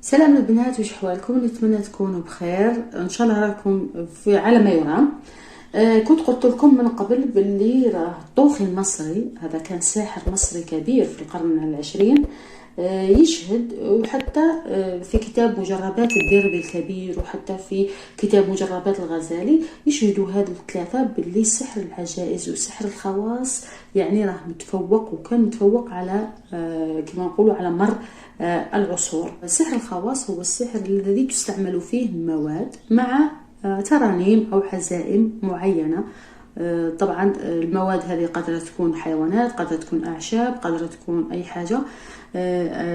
سلام البنات، وش حوالكم؟ نتمنى تكونوا بخير ان شاء الله. راكم في على ما يرام. كنت قلت لكم من قبل باللي راه الطوخي المصري هذا كان ساحر مصري كبير في القرن العشرين. يشهد، وحتى في كتاب مجربات الدربي الكبير وحتى في كتاب مجربات الغزالي يشهدوا هذو الثلاثة باللي سحر العجائز وسحر الخواص يعني راه متفوق، وكان متفوق على كما نقولوا على مر العصور. سحر الخواص هو السحر الذي تستعمل فيه مواد مع ترانيم أو حزائم معينة. طبعا المواد هذه قادرة تكون حيوانات، قادرة تكون أعشاب، قادرة تكون أي حاجة،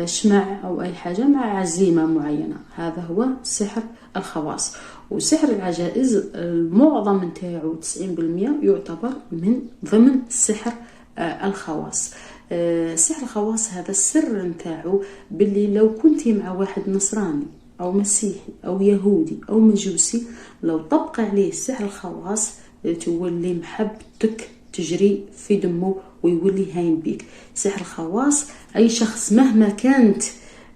شمع أو أي حاجة مع عزيمة معينة. هذا هو سحر الخواص. وسحر العجائز المعظم نتاعو 90% يعتبر من ضمن سحر الخواص. سحر الخواص هذا السر نتاعو باللي لو كنتي مع واحد نصراني أو مسيحي أو يهودي أو مجوسي، لو طبق عليه سحر الخواص تولي محبتك تجري في دمه ويولي هاين بيك. سحر الخواص أي شخص مهما كانت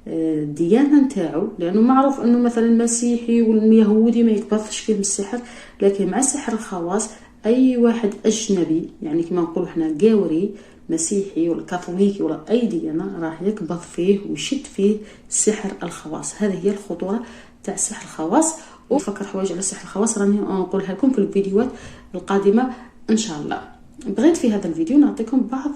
الديانة نتاعو، لأنه معروف أنه مثلا المسيحي واليهودي ما يكبثش فيهم السحر، لكن مع سحر الخواص أي واحد أجنبي يعني كما نقول احنا قاوري مسيحي ولا كاثوليكي ولا أي ديانة راح يكبث فيه ويشد فيه سحر الخواص. هذه هي الخطورة تاع سحر الخواص. وفكر حوايج على سحر الخواص راني نقولها لكم في الفيديوهات القادمة إن شاء الله. بغيت في هذا الفيديو نعطيكم بعض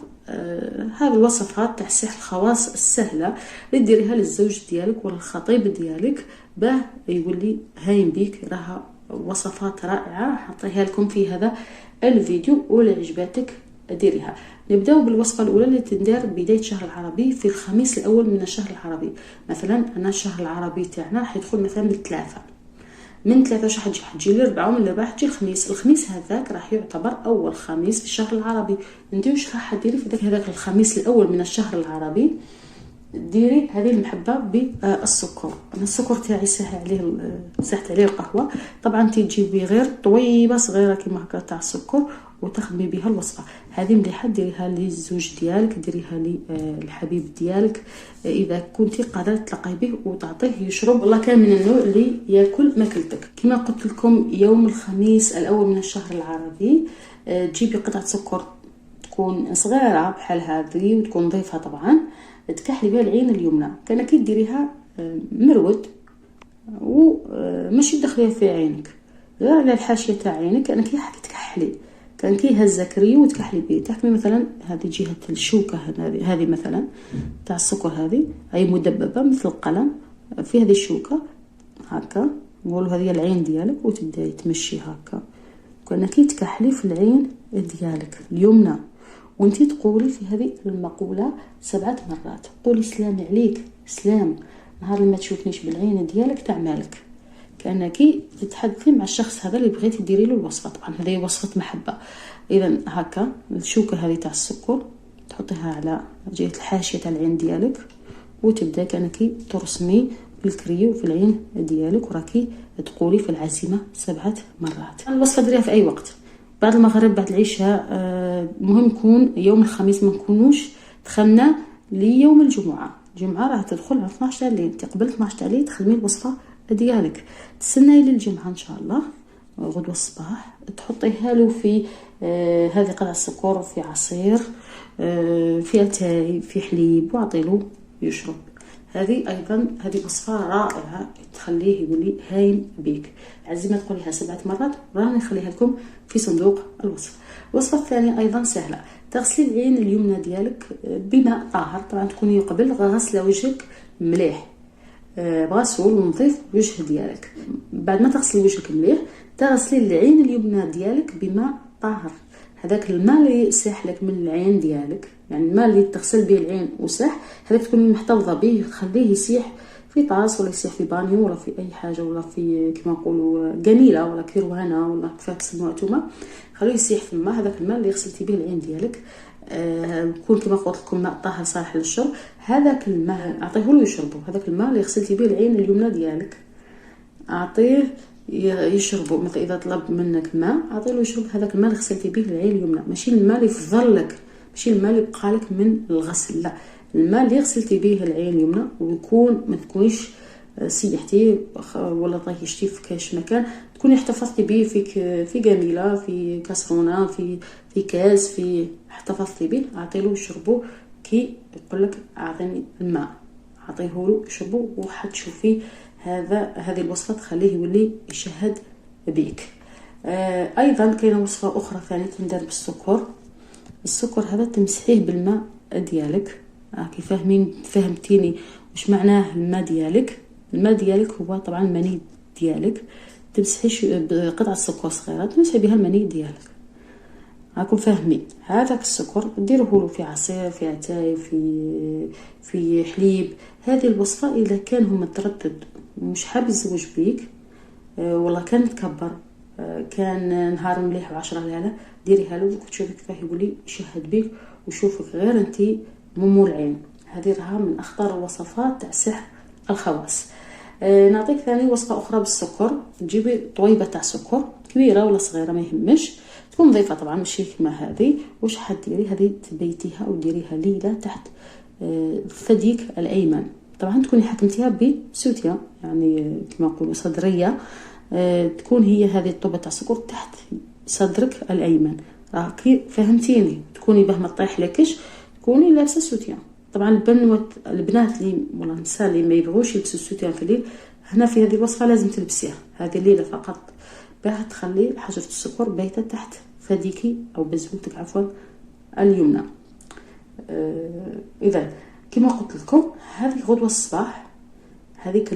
هذه الوصفات تاع سحر الخواص السهلة اللي ديريها للزوج ديالك ولا الخطيب ديالك باه يولي هاين بيك. راها وصفات رائعة نعطيها لكم في هذا الفيديو، ولا عجباتك ديريها. نبداو بالوصفه الاولى اللي تندار بدايه الشهر العربي في الخميس الاول من الشهر العربي. مثلا انا الشهر العربي تاعنا راح يدخل مثلا من ثلاثة واش حتجي الاربعاء، ومن الاربعاء حتجي الخميس هذاك راح يعتبر اول خميس في الشهر العربي. انت واش راح ديري في هذاك الخميس الاول من الشهر العربي؟ ديري هذه المحبه بالسكر. انا السكر تاعي ساحت عليه القهوه. طبعا تجيبي غير طويبه صغيره كيما هكا تاع السكر وتخدمي بها الوصفه هذه. مليحه ديريها للزوج ديالك، ديريها للحبيب ديالك اذا كنتي قادره تلقي به وتعطيه يشرب. والله كان من النوع اللي ياكل ماكلتك. كما قلت لكم يوم الخميس الاول من الشهر العربي تجيبي قطعه سكر تكون صغيره بحال هذه وتكون نظيفه طبعا، تكحلي بها العين اليمنى. كان كي ديريها مرود وماشي تدخليها في عينك، غير على الحاشيه تاع عينك. انا كي حكيت تكحلي كان كي هزه كريو وتكحلي به. تحكمي مثلا هذه جهه الشوكه هذه مثلا تاع السكر، هذه اي مدببه مثل القلم في هذه الشوكه هكا، نقولوا هذه العين ديالك، وتبداي تمشي هكا. كان كي تكحلي في العين ديالك اليمنى وانتي تقولي في هذه المقولة 7 مرات. قولي سلام عليك، سلام نهار اللي ما تشوفنيش بالعين ديالك تاع مالك. كأنك تتحدثي مع الشخص هذا اللي بغيتي ديري له الوصفة. طبعا هذه وصفة محبة. اذا هكا الشوكة هذه تاع السكر تحطيها على جهة الحاشية تاع العين ديالك، وتبدا كأنك ترسمي بالكريو في العين ديالك وراكي تقولي في العزيمة 7 مرات. الوصفة ديريها في اي وقت، بعد المغرب، بعد العشاء. مهم يكون يوم الخميس، ما نكونوش دخلنا ليوم الجمعه. الجمعه راه تدخل على 12 تاع الليل، تقبل 12 تاع الليل تخدمي الوصفه ديالك. تستناي للجمعه ان شاء الله غدوه الصباح تحطيها له في هذه قطع السكر في عصير، في اتاي، في حليب، واعطيله يشرب. هذه ايضا هذه وصفه رائعه تخليه يولي هايم بيك. عزيمه تقوليها 7 مرات، راني نخليها لكم في صندوق الوصف. الوصفه الثانيه ايضا سهله. تغسلي العين اليمنى ديالك بماء طاهر. طبعا تكوني قبل غاسله وجهك مليح بغسول نظيف وجه ديالك. بعد ما تغسلي وجهك مليح تغسلي العين اليمنى ديالك بماء طاهر. هذاك الماء اللي يسيح لك من العين ديالك، يعني الماء اللي تغسل به العين وساح، هذاك تكوني محتفظه به، خليه يسيح في طاس ولا يسيح في بانيو ولا في اي حاجه، ولا في كما نقولوا قنيله ولا كيروانه ولا كيفاه تسموها نتوما. خليه يسيح في الماء. هذاك الماء اللي غسلتي به العين ديالك يكون كما قلت لكم ماء طاهر صالح للشرب. هذاك الماء اعطيه له يشربه. هذاك الماء اللي غسلتي به العين اليمنى ديالك اعطيه يشربوا. مثلا اذا طلب منك ماء اعطيه له يشرب هذاك الماء اللي غسلتي به العين اليمنى، ماشي الماء اللي يفضل لك، ماشي الماء اللي بقى لك من الغسل، لا، الماء اللي غسلتي به العين اليمنى. ويكون ما تكونيش سيحتي ولا طيشتيه في كاش مكان، تكوني احتفظتي به في قاميله، في كاسرونه، في كاس، في احتفظتي به، اعطيله يشربو. كي يقولك اعطيني الماء، اعطيهولو يشربو، وحتشوفي هذه الوصفه تخليه يولي يشهد بيك. ايضا كاينه وصفه اخرى ثانيه تندار بالسكر. السكر هذا تمسحيه بالماء ديالك. راكي فهمتيني واش معناه الماء ديالك؟ الماء ديالك هو طبعا المني ديالك، تمسحي بقطعه سكر صغيره تمسحي بها المني ديالك. راكم فاهمين؟ هذاك السكر ديروه في عصير، في عتاي، في حليب. هذه الوصفه اذا كان هو متردد ومش حاب يتزوج بيك، والله كان تكبر، كان نهار مليح و10 لا ديريها له وتشوفي كيفاه يولي يشهد بيك ويشوفك غير انت مو العين. هذه راها من اخطر الوصفات تاع سحر الخواص. نعطيك ثاني وصفه اخرى بالسكر. تجيبي طويبه تاع سكر كبيره ولا صغيره ما يهمش، تكون نظيفه طبعا ماشي كيما هذه. واش حديري؟ هذه تبيتيها وديريها ليله تحت ثديك الايمن. طبعا تكوني حكمتيها بسوتيا، يعني كما نقولوا صدريه، تكون هي هذه الطوبه تاع السكر تحت صدرك الايمن. راكي فهمتيني؟ تكوني به ما طيح لكش، تكوني لابسه سوتيان. طبعا البنات اللي ولا النساء اللي ما يبغوش يلبسوا السوتيان في الليل، هنا في هذه الوصفه لازم تلبسيها هذه الليله فقط، باه تخلي حجره السكر بايته تحت ثديكي او بزوتك عفوا اليمنى. اذا كما قلت لكم هذه غدوه الصباح، هذيك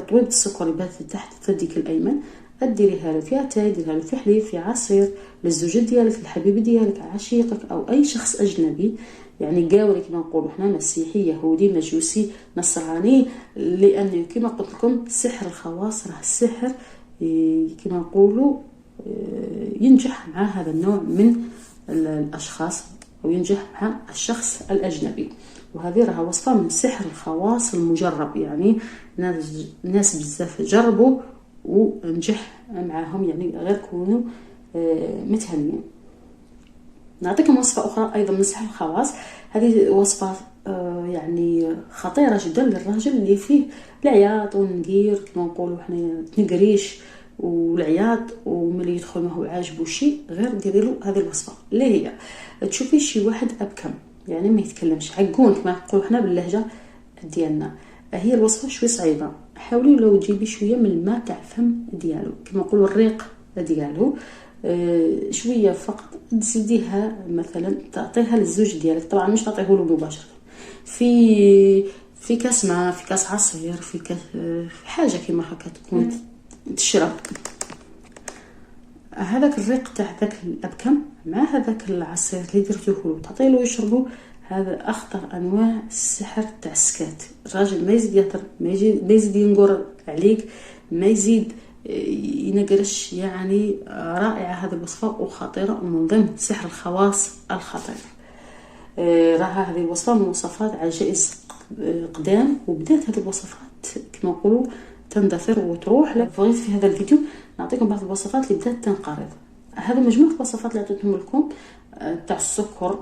طويبه السكر اللي باتت تحت ثديك الايمن ديريها له في عتاي، ديريها له في حليب، في عصير، للزوجة ديالك، الحبيب ديالك، عشيقك او اي شخص اجنبي، يعني قاوري كما نقولوا حنا، مسيحي، يهودي، مجوسي، نصراني. لان كما قلت لكم سحر الخواص راه السحر كما نقولوا ينجح مع هذا النوع من الاشخاص، او ينجح مع الشخص الاجنبي. وهذه راها وصفه من سحر الخواص المجرب، يعني ناس بزاف جربوا ونجح معهم، يعني غير كونوا متهنين. نعطيكم وصفه اخرى ايضا من سحر الخواص. هذه وصفه يعني خطيره جدا للراجل اللي فيه العياط والنقير كما نقولوا حنا، تنقريش والعياط، وملي يدخل ما هو عاجبو شيء غير ديري له هذه الوصفه اللي هي تشوفي شي واحد ابكم، يعني ما يتكلمش، عقون كما نقولوا حنا باللهجه ديالنا. هي الوصفه شوي صعيبه، حاولي لو تجيبي شويه من الماء تاع الفم ديالو كما نقولوا الريق ديالو، شويه فقط تزيديها، مثلا تعطيها للزوج ديالك، طبعا مش تعطيه له مباشره، في كاس ماء، في كاس عصير، في كاس حاجه كيما هكا تكون تشرب. هذاك الريق تاع ذاك الابكم مع هذاك العصير اللي درتوه له تعطيه له يشربوا، هذا اخطر انواع السحر تاع السكات. الراجل ما يزيد يهضر، ما يزيد ينقر عليك، ما يزيد ينقرش. يعني رائعه هذه الوصفه وخطيره ومن ضمن سحر الخواص الخطير. راها هذه الوصفه من وصفات عجائز قدام، وبدات هذه الوصفات كما نقولوا تندثر وتروح. بغيت في هذا الفيديو نعطيكم بعض الوصفات اللي بدات تنقرض. هذا مجموعه الوصفات اللي عطيتهم لكم تاع السكر،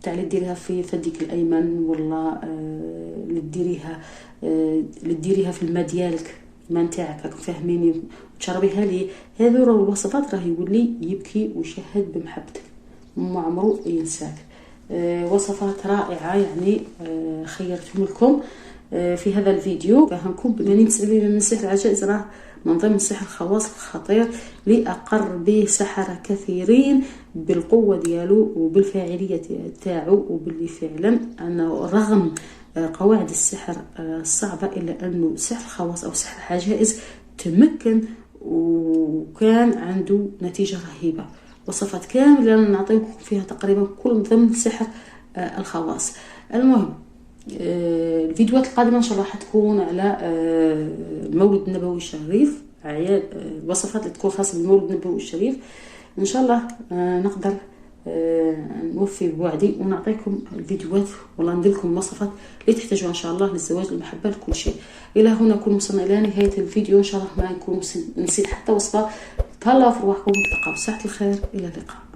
تاع اللي ديريها في ثديك الايمن، ولا اللي ديريها في الماء ديالك، الماء نتاعك راكم فاهميني، وتشربيها لي. هذو الوصفات راه يولي يبكي ويشهد بمحبتك، ما عمرو ينساك. وصفات رائعه يعني خيرتهم لكم في هذا الفيديو، فهمكم بانني نسبي من سحر العجائز راه من ضمن سحر الخواص الخطير اللي اقر به سحرة كثيرين بالقوه ديالو وبالفاعليه تاعو، وباللي فعلا انه رغم قواعد السحر الصعبه الا انه سحر الخواص او سحر العجائز تمكن وكان عنده نتيجه رهيبه. وصفات كامله نعطيكم فيها تقريبا كل ضمن سحر الخواص. المهم الفيديوهات القادمه ان شاء الله حتكون على المولد النبوي الشريف، اعياد الوصفات اللي تكون خاصه بالمولد النبوي الشريف. ان شاء الله نقدر نوفي بوعدي ونعطيكم الفيديوهات، والله ندير لكم وصفات اللي تحتاجوها ان شاء الله للزواج، للمحبه، لكل شيء. الى هنا نكون وصلنا الى نهايه الفيديو، ان شاء الله ما نكون نسيت حتى وصفه. تهلاو في رواحكم، نتلاقاو بصحه الخير، الى اللقاء.